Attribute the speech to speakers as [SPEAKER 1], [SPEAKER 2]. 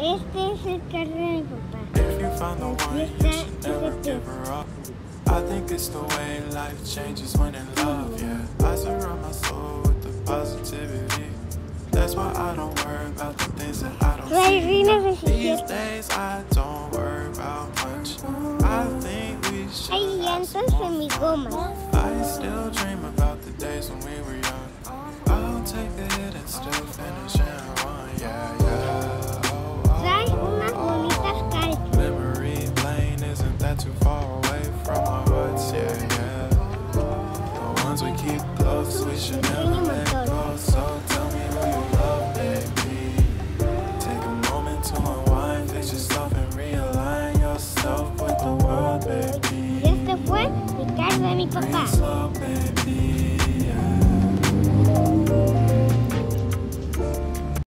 [SPEAKER 1] Este es el carro de mi papá.
[SPEAKER 2] If you found the one, you should never give her up. I think it's the way life changes when in love, yeah. I surround my soul with the positivity. That's why I don't worry about the things that I don't see. These days I don't worry about much. I think we should have some more fun. I still dream about the days when we were young. I'll take a hit and still finish and